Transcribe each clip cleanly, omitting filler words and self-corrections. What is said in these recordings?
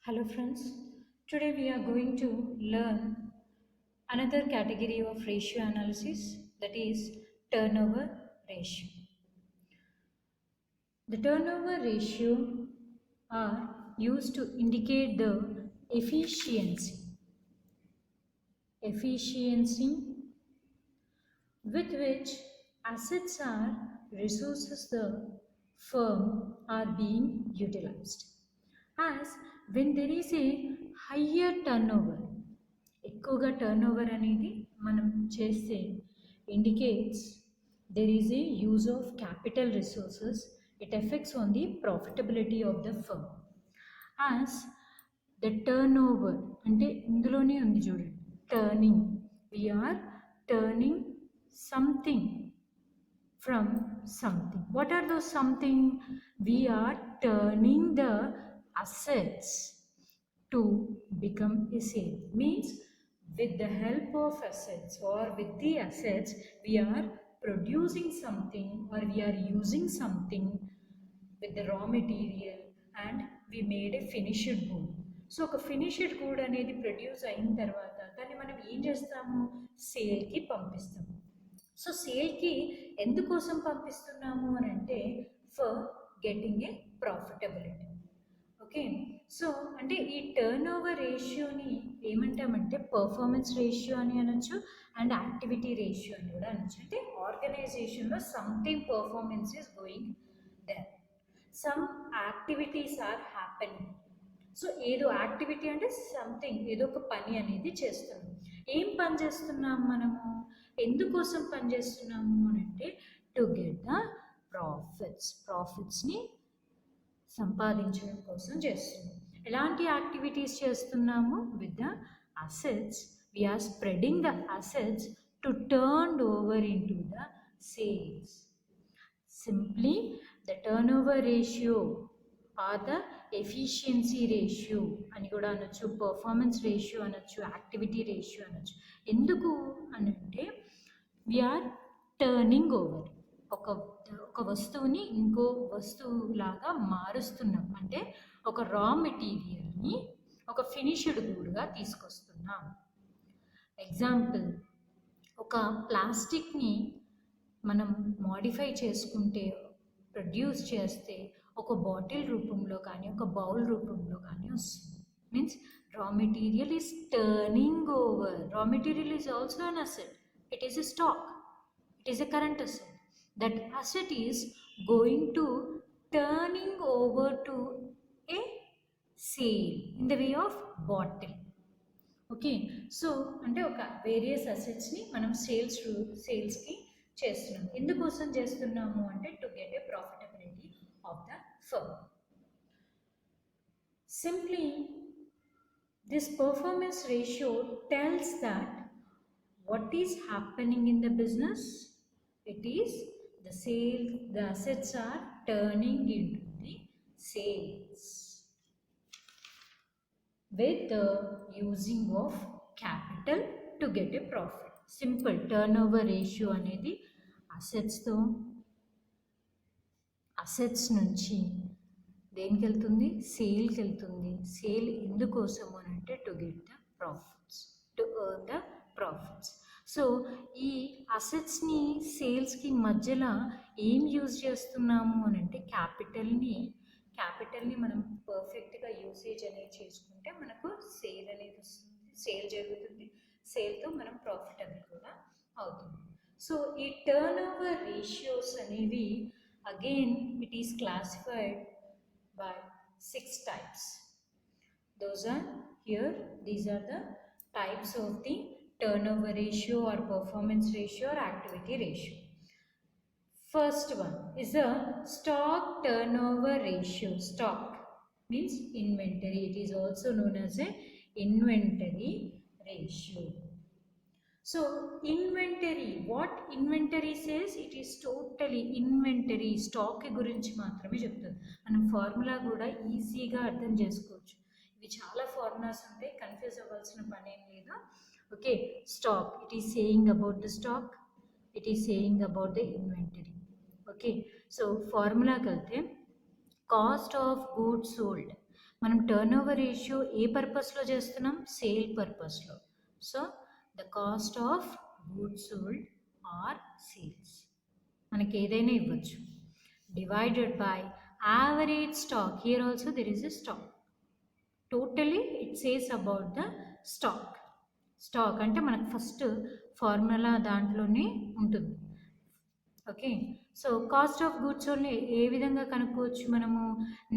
Hello friends, today we are going to learn another category of ratio analysis, that is turnover ratio. The turnover ratio are used to indicate the efficiency with which assets or resources the firm are being utilized. As when there is a higher turnover, ఎక్కువగా turnover అనేది మనం చేస్తే indicates there is a use of capital resources. It affects on the profitability of the firm. As the turnover అంటే ఇందులోనే ఉంది చూడండి, turning, we are turning something from something. What are those something? We are turning the assets to become a sale. Means with the help of assets or with the assets we are producing something or we are using something with the raw material and we made a finished good. So ఒక finished good అనేది produce అయిన తర్వాత దాన్ని మనం ఏం చేస్తాము, సేల్కి పంపిస్తాము. సో సేల్కి ఎందుకోసం పంపిస్తున్నాము అని అంటే for getting a profitability. Okay, so అంటే ఈ టర్న్ ఓవర్ రేషియోని ఏమంటామంటే పర్ఫార్మెన్స్ రేషియో అని అనొచ్చు అండ్ యాక్టివిటీ రేషియో అని కూడా అనొచ్చు. అంటే ఆర్గనైజేషన్లో something performance is going there, some activities are happening. So ఏదో యాక్టివిటీ అంటే సంథింగ్, ఏదో ఒక పని అనేది చేస్తున్నాం. ఏం పని చేస్తున్నాం మనము, ఎందుకోసం పని చేస్తున్నాము అని అంటే టు గెట్ ద ప్రాఫిట్స్ని సంపాదించడం కోసం చేస్తున్నాం. ఎలాంటి యాక్టివిటీస్ చేస్తున్నాము? With the assets we are spreading the assets to turnover into the sales. Simply the turn over ratio or the efficiency ratio అని కూడా అనొచ్చు, పర్ఫార్మెన్స్ రేషియో అనొచ్చు, యాక్టివిటీ రేషియో అనొచ్చు. ఎందుకు అని అంటే వీఆర్ టర్నింగ్ ఓవర్, ఒక వస్తువుని ఇంకో వస్తువులాగా మారుస్తున్నాం. అంటే ఒక రా మెటీరియల్ని ఒక ఫినిష్డ్ గూడ్గా తీసుకొస్తున్నాం. ఎగ్జాంపుల్, ఒక ప్లాస్టిక్ని మనం మోడిఫై చేసుకుంటే, ప్రొడ్యూస్ చేస్తే ఒక బాటిల్ రూపంలో కానీ ఒక బౌల్ రూపంలో కానీ వస్తుంది. Means raw material is turning over. Raw material is also an asset. It is a stock, it is a current asset. That asset is going to turning over to a sale in the way of bottle. Okay, so అంటే ఒక various అసెట్స్ని మనం సేల్స్కి చేస్తున్నాం. ఎందుకోసం చేస్తున్నాము అంటే to get a profitability of the firm. Simply this performance ratio tells that what is happening in the business. It is the assets are turning into the sales with the using of capital to get a profit. Simple turnover ratio అనేది assets నుంచి దేనికి వెళ్తుంది, సేల్కి వెళ్తుంది. Sale ఎందుకోసము అని అంటే to get the profits, to earn the profits. So ఈ అసెట్స్ని సేల్స్కి మధ్యలో ఏం యూజ్ చేస్తున్నాము అని అంటే క్యాపిటల్ని మనం పర్ఫెక్ట్గా యూసేజ్ అనేది చేసుకుంటే మనకు సేల్ అనేది వస్తుంది, సేల్ జరుగుతుంది, సేల్తో మనం ప్రాఫిటబుల్ కూడా అవుతుంది. సో ఈ టర్న్ ఓవర్ రేషియోస్ అనేవి again it is classified by 6 types. Those are here, these are the types of the turnover ratio or performance ratio or activity ratio. First one is the stock turnover ratio. Stock means inventory. It is also known as a inventory ratio. So inventory, what inventory says, it is totally inventory, stock గురించి మాత్రమే చెప్తుంది. మనం formula కూడా ఈజీగా అర్థం చేసుకోవచ్చు. ఇవి చాలా ఫార్ములాస్ ఉంటాయి, కన్ఫ్యూజ్ అవ్వాల్సిన పని ఏం లేదు. Okay, stock, it is saying about the stock, it is saying about the inventory. Okay, so ఫార్ములాకి వెళ్తే కాస్ట్ ఆఫ్ గూడ్స్ సోల్డ్. మనం టర్న్ ఓవర్ రేషియో ఏ పర్పస్లో చేస్తున్నాం? సేల్ పర్పస్లో. So the cost of goods sold or sales, మనకి ఏదైనా ఇవ్వచ్చు, divided by average stock. Here also there is a stock. Totally it says about the stock. Stock అంటే మనకు ఫస్ట్ ఫార్ములా దాంట్లోనే ఉంటుంది. Okay, so cost of goods only ఏ విధంగా కనుక్కోవచ్చు మనము?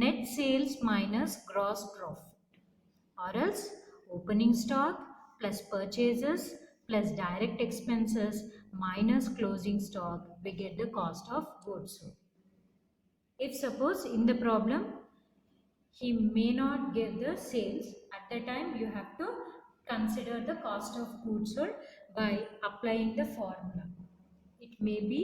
Net sales minus gross profit, or else opening stock plus purchases plus direct expenses minus closing stock, we get the cost of goods sold. If suppose in the problem he may not give the sales, at that time you have to consider the cost of goods sold by applying the formula. It may be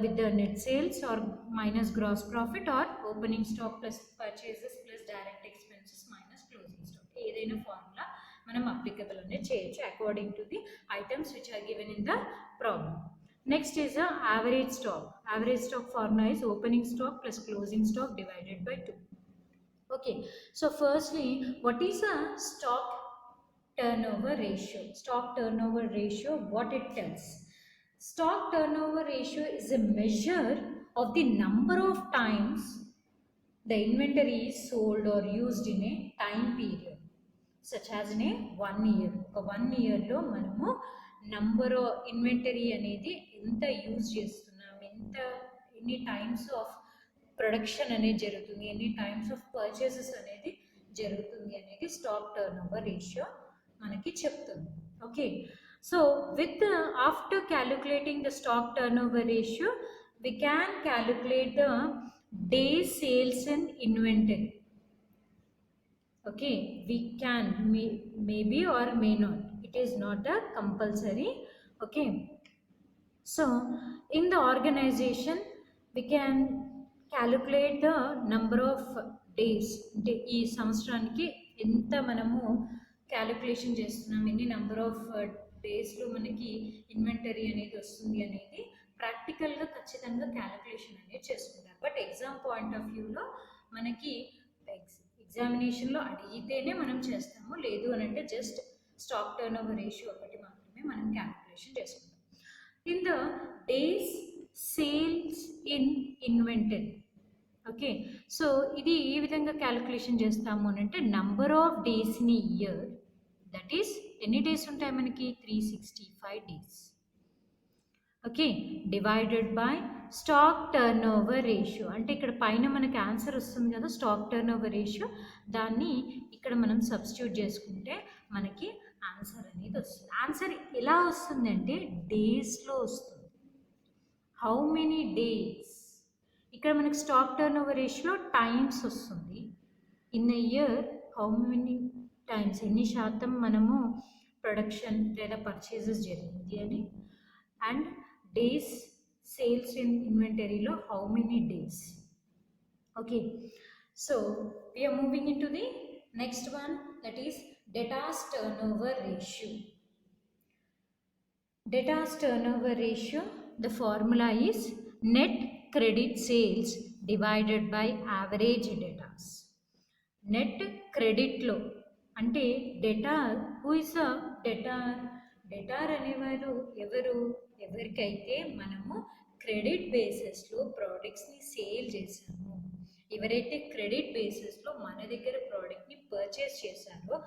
with the net sales or minus gross profit, or opening stock plus purchases plus direct expenses minus closing stock. ఏదైనా formula మనం applicable అనేది చేయొచ్చు according to the items which are given in the problem. Next is average stock. Average stock formula is opening stock plus closing stock divided by 2. Okay, so firstly, what is a stock turnover ratio? Stock turnover ratio, what it tells? Stock turnover ratio is a measure of the number of times the inventory is sold or used in a time period, such as in a 1 year. ఒక 1 yearలో మనము number of inventory అనేది ఎంత use చేస్తున్నాం, ఎన్ని times of production అనేది జరుగుతుంది, ఎన్ని times of purchases అనేది జరుగుతుంది అనేది స్టాక్ టర్న్ ఓవర్ రేషియో మనకి చెప్తుంది. Okay, so with after calculating the stock turn over ratio we can calculate the day sales in inventory. Okay, we can, maybe or may not, it is not a compulsory. Okay, so in the organization we can calculate the number of days. అంటే ఈ సంవత్సరానికి ఎంత మనము calculation చేస్తున్నాం, ఎన్ని number of డేస్లో మనకి inventory అనేది వస్తుంది అనేది ప్రాక్టికల్గా ఖచ్చితంగా క్యాలిక్యులేషన్ అనేది చేసుకుంటారు. బట్ ఎగ్జామ్ పాయింట్ ఆఫ్ వ్యూలో మనకి ఎగ్జామినేషన్లో అడిగితేనే మనం చేస్తాము, లేదు అని అంటే just stock turn over ratio ఒకటి మాత్రమే మనం క్యాలిక్యులేషన్ చేసుకుంటాం. In the days sales in inventory. Okay, so ఇది ఏ విధంగా క్యాలిక్యులేషన్ చేస్తాము అని అంటే number of days in year, that is ఎన్ని డేస్ ఉంటాయి మనకి? 365 days. Okay, divided by stock turn over ratio. అంటే ఇక్కడ పైన మనకి ఆన్సర్ వస్తుంది కదా స్టాక్ టర్న్ ఓవర్ రేషియో, దాన్ని ఇక్కడ మనం సబ్స్టిట్యూట్ చేసుకుంటే మనకి ఆన్సర్ అనేది వస్తుంది. ఆన్సర్ ఎలా వస్తుంది అంటే డేస్లో వస్తుంది. హౌ మెనీ డేస్, ఇక్కడ మనకి స్టాక్ టర్న్ ఓవర్ రేషియోలో టైమ్స్ వస్తుంది. In a year how many times, ఎన్ని శాతం మనము ప్రొడక్షన్ లేదా పర్చేజెస్ జరిగింది అని, అండ్ డేస్ సేల్స్ ఇన్ ఇన్వెంటరీలో how many days. Okay, so we are moving in to the next one, that is debtors turnover ratio. Debtors turnover ratio, the formula is net credit sales divided by average debtors. Net credit లో అంటే debtor, who is a debtor? debtor అనేవారు ఎవరికైతే మనము credit బేసిస్లో ప్రోడక్ట్స్ని sale చేసాము, ఎవరైతే credit బేసిస్లో మన దగ్గర ప్రోడక్ట్ని పర్చేస్ చేశారో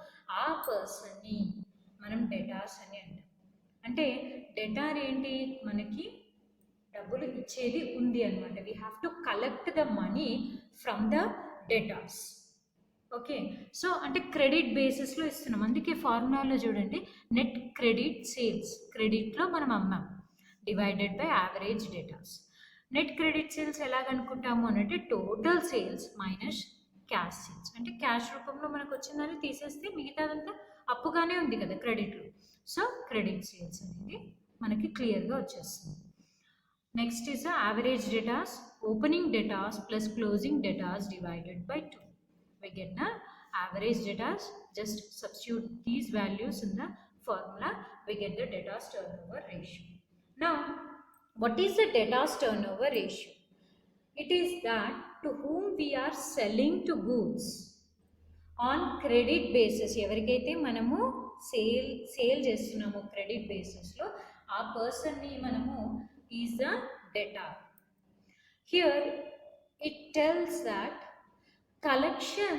ఆ పర్సన్ని మనం డెటార్స్ అని అంటాం. అంటే డెటార్ ఏంటి? మనకి డబ్బులు ఇచ్చేది ఉంది అనమాట. We have to collect the money from the debtors. Okay, so అంటే క్రెడిట్ బేసిస్లో ఇస్తున్నాం. అందుకే ఫార్ములాలో చూడండి, నెట్ క్రెడిట్ సేల్స్, క్రెడిట్లో మనం అమ్మాం, divided by average debtors. Net credit sales ఎలాగనుకుంటాము అని అంటే total sales minus cash sales. అంటే క్యాష్ రూపంలో మనకు వచ్చిందని తీసేస్తే మిగతాదంతా అప్పుగానే ఉంది కదా క్రెడిట్లో. సో క్రెడిట్ సేల్స్ అనేది మనకి క్లియర్గా వచ్చేస్తుంది. Next is average debtors, opening debtors plus closing debtors divided by 2. We get the average debtors. Just substitute these values in the formula, we get the debtors turnover ratio. Now what is the debtors turnover ratio? It is that to whom we are selling to goods on credit basis, ఎవరికైతే మనము sale చేస్తున్నామో credit బేసిస్లో ఆ పర్సన్ని మనము is the debtor. Here it tells that collection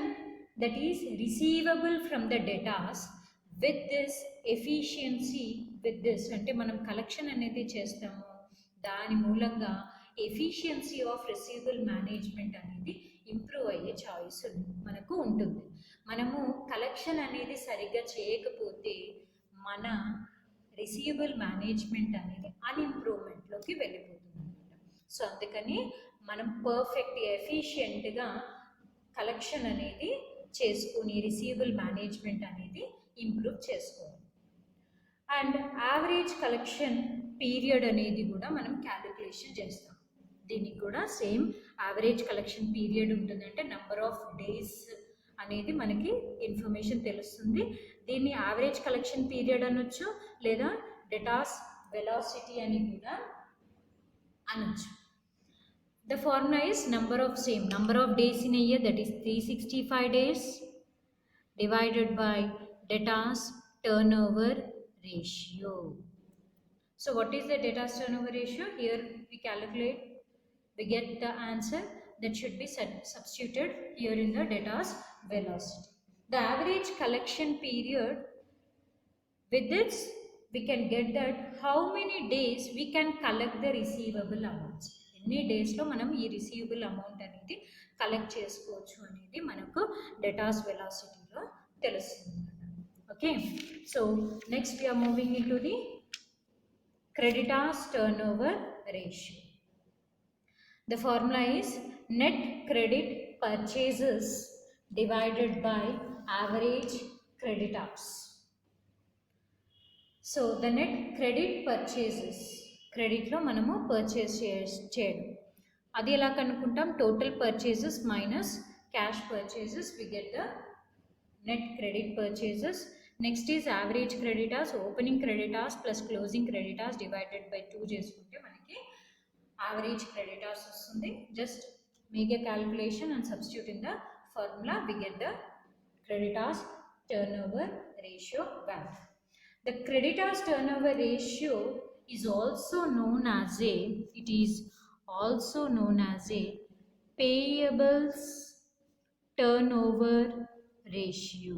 that is receivable from the debtors with this efficiency, with this అంటే మనం collection అనేది చేస్తాము, దాని మూలంగా ఎఫిషియన్సీ ఆఫ్ రిసీవబుల్ మేనేజ్మెంట్ అనేది ఇంప్రూవ్ అయ్యే చాయిస్ మనకు ఉంటుంది. మనము కలెక్షన్ అనేది సరిగ్గా చేయకపోతే మన రిసీవబుల్ మేనేజ్మెంట్ అనేది అన్ఇంప్రూవ్మెంట్లోకి వెళ్ళిపోతుంది అనమాట. సో అందుకని మనం పర్ఫెక్ట్ ఎఫిషియెంట్గా కలెక్షన్ అనేది చేసుకుని రిసీవబుల్ మేనేజ్మెంట్ అనేది ఇంప్రూవ్ చేసుకోవాలి. అండ్ యావరేజ్ కలెక్షన్ పీరియడ్ అనేది కూడా మనం క్యాలిక్యులేషన్ చేస్తాం. దీనికి కూడా సేమ్ యావరేజ్ కలెక్షన్ పీరియడ్ ఉంటుంది, అంటే నెంబర్ ఆఫ్ డేస్ అనేది మనకి ఇన్ఫర్మేషన్ తెలుస్తుంది. దీన్ని యావరేజ్ కలెక్షన్ పీరియడ్ అనొచ్చు, లేదా డెటాస్ వెలాసిటీ అని కూడా అనొచ్చు. The formula is number of days in a year, that is 365 days, divided by debtors turnover ratio. So what is the debtors turnover ratio? Here we calculate, we get the answer that should be substituted here in the debtors velocity. The average collection period, with this we can get that how many days we can collect the receivable amounts. ఎన్ని డేస్లో మనం ఈ receivable amount అనేది collect చేసుకోవచ్చు అనేది మనకు debtors వెలాసిటీలో తెలుస్తుంది. Okay, so next we are moving in to the creditors turn over ratio. The formula is net credit purchases divided by average creditors. So the net credit purchases, క్రెడిట్లో మనము purchase చేయడం, అది ఎలా కనుక్కుంటాం? Total purchases minus cash purchases, we get the net credit purchases. Next is average creditors, opening creditors plus closing creditors divided by 2 చేసుకుంటే మనకి average creditors వస్తుంది. Just make a calculation and substitute in the formula, we get the creditors turn over ratio value. The creditors turnover ratio is also known as a payables turnover ratio.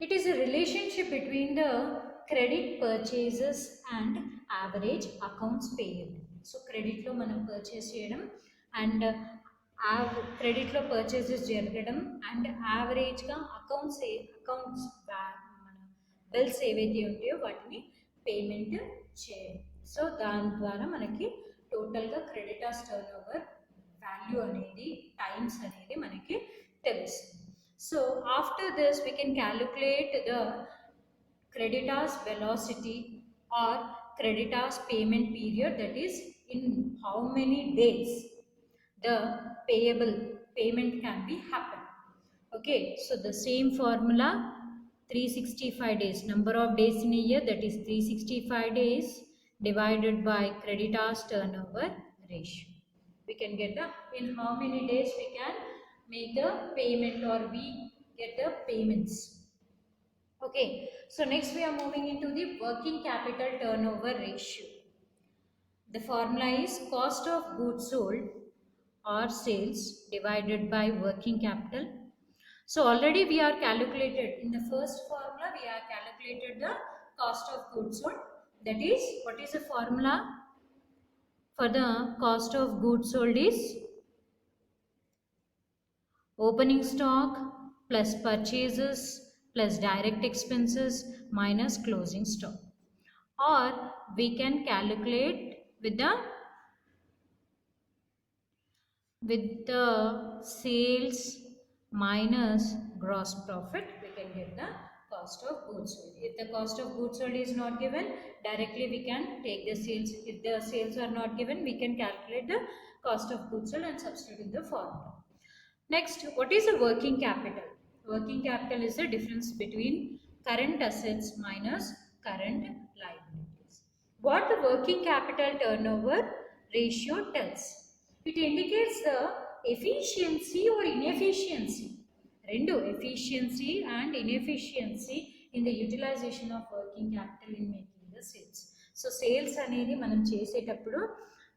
It is a relationship between the credit purchases and average accounts payable. So credit lo manam purchase cheyadam and credit lo purchases jaragam and average ga accounts bills ఏవైతే ఉంటాయో వాటిని payment చేయాలి. So దాని ద్వారా మనకి టోటల్గా creditors turn over value అనేది times అనేది మనకి తెలుస్తుంది. So after this we can calculate the creditors velocity or creditors payment period, that is in how many days the payable payment can be happen. Okay, so the same formula, 365 days, number of days in a year, that is 365 days divided by creditors turnover ratio. We can get the in how many days we can make the payment or we get the payments. Okay, so next we are moving into the working capital turnover ratio. The formula is cost of goods sold or sales divided by working capital. So already we are calculated in the first formula, we are calculated the cost of goods sold. That is, what is the formula for the cost of goods sold is opening stock plus purchases plus direct expenses minus closing stock. Or we can calculate with the sales minus gross profit, we can get the cost of goods sold. If the cost of goods sold is not given, directly we can take the sales. If the sales are not given, we can calculate the cost of goods sold and substitute in the formula. Next, what is a working capital? Working capital is the difference between current assets minus current liabilities. What the working capital turnover ratio tells? It indicates the efficiency or inefficiency. Rendu, efficiency and inefficiency in the utilization of working capital in making the sales. So sales అనేది మనం చేసేటప్పుడు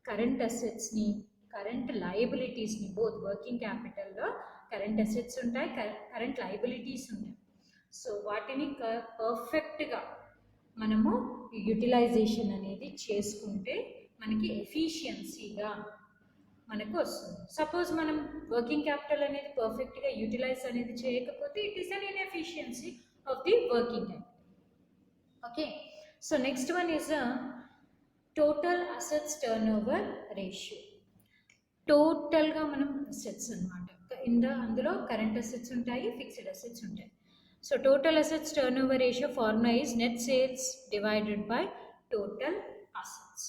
current అసెట్స్ని current లయబిలిటీస్ని both working క్యాపిటల్లో current assets ఉంటాయి, current liabilities ఉంటాయి. So వాటిని పర్ఫెక్ట్గా మనము యూటిలైజేషన్ అనేది చేసుకుంటే మనకి ఎఫిషియన్సీగా మనకు వస్తుంది. సపోజ్ మనం వర్కింగ్ క్యాపిటల్ అనేది పర్ఫెక్ట్గా యూటిలైజ్ అనేది చేయకపోతే it is an inefficiency of the working capital. Okay, so next one is total assets turn over ratio. టోటల్గా మనం అసెట్స్ అనమాట, అందులో కరెంట్ అసెట్స్ ఉంటాయి, ఫిక్స్డ్ అసెట్స్ ఉంటాయి. So total assets turn over ratio formula is net sales divided by total assets.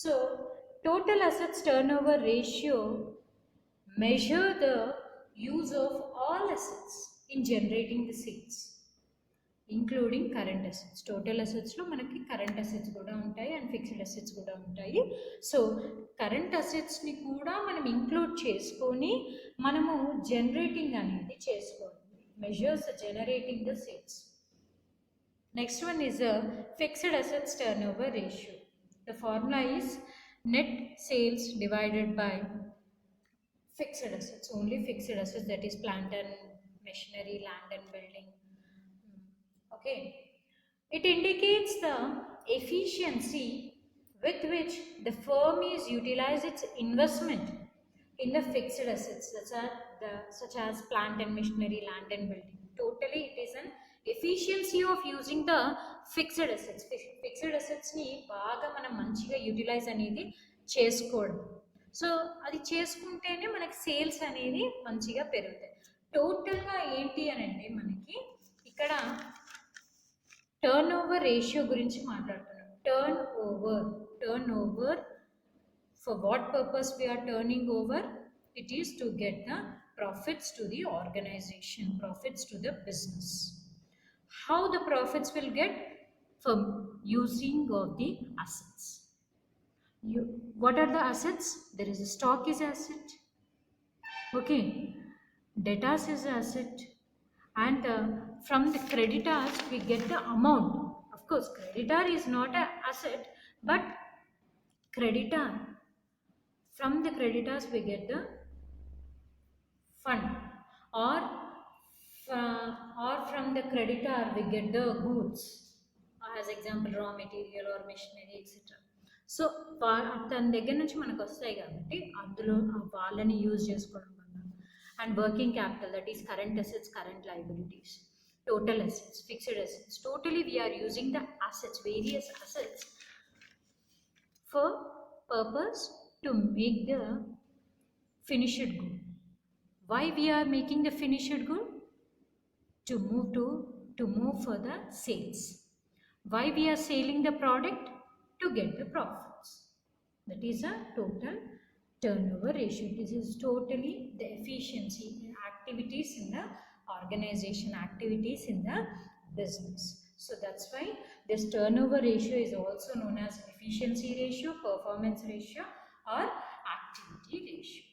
So total assets turnover ratio measure the use of all assets in generating the sales, including current assets. Total assets lo manaki current assets kuda untayi and fixed assets kuda untayi. So current assets ni kuda manam include cheskoni manamu generating anedi cheskoni, measures generating the sales. Next one is a fixed assets turnover ratio. The formula is net sales divided by fixed assets, only fixed assets, that is plant and machinery, land and building. Okay, it indicates the efficiency with which the firm is utilize its investment in the fixed assets such as plant and machinery, land and building. Totally it is an efficiency of using the fixed assets. Fixed assets ni బాగా మనం మంచిగా utilise అనేది చేసుకోవడం. So అది చేసుకుంటేనే మనకి sales అనేది మంచిగా పెరుగుతాయి. టోటల్గా ఏంటి అని అంటే మనకి ఇక్కడ టర్న్ ఓవర్ రేషియో గురించి మాట్లాడుతున్నాం. Turn over for what purpose we are turning over? It is to get the profits to the organization, profits to the business. How the profits will get? From using of the assets. What are the assets? There is a stock is asset, okay, debtors is asset, and from the creditors we get the amount. Of course creditor is not an asset, but creditor, from the creditors we get the fund, or from the creditor we get the goods, as example raw material or machinery etc. So తన దగ్గర నుంచి మనకు వస్తాయి కాబట్టి అందులో వాళ్ళని use చేసుకోవడం వల్ల. And working capital, that is current assets, current liabilities, total assets, fixed assets. Totally we are using the assets, various assets for purpose to make the finished good. Why we are making the finished good? To move for the sales. Why we are selling the product? To get the profits. That is a total turnover ratio. This is totally the efficiency activities in the organization, activities in the business. So that's why this turnover ratio is also known as efficiency ratio, performance ratio, or activity ratio.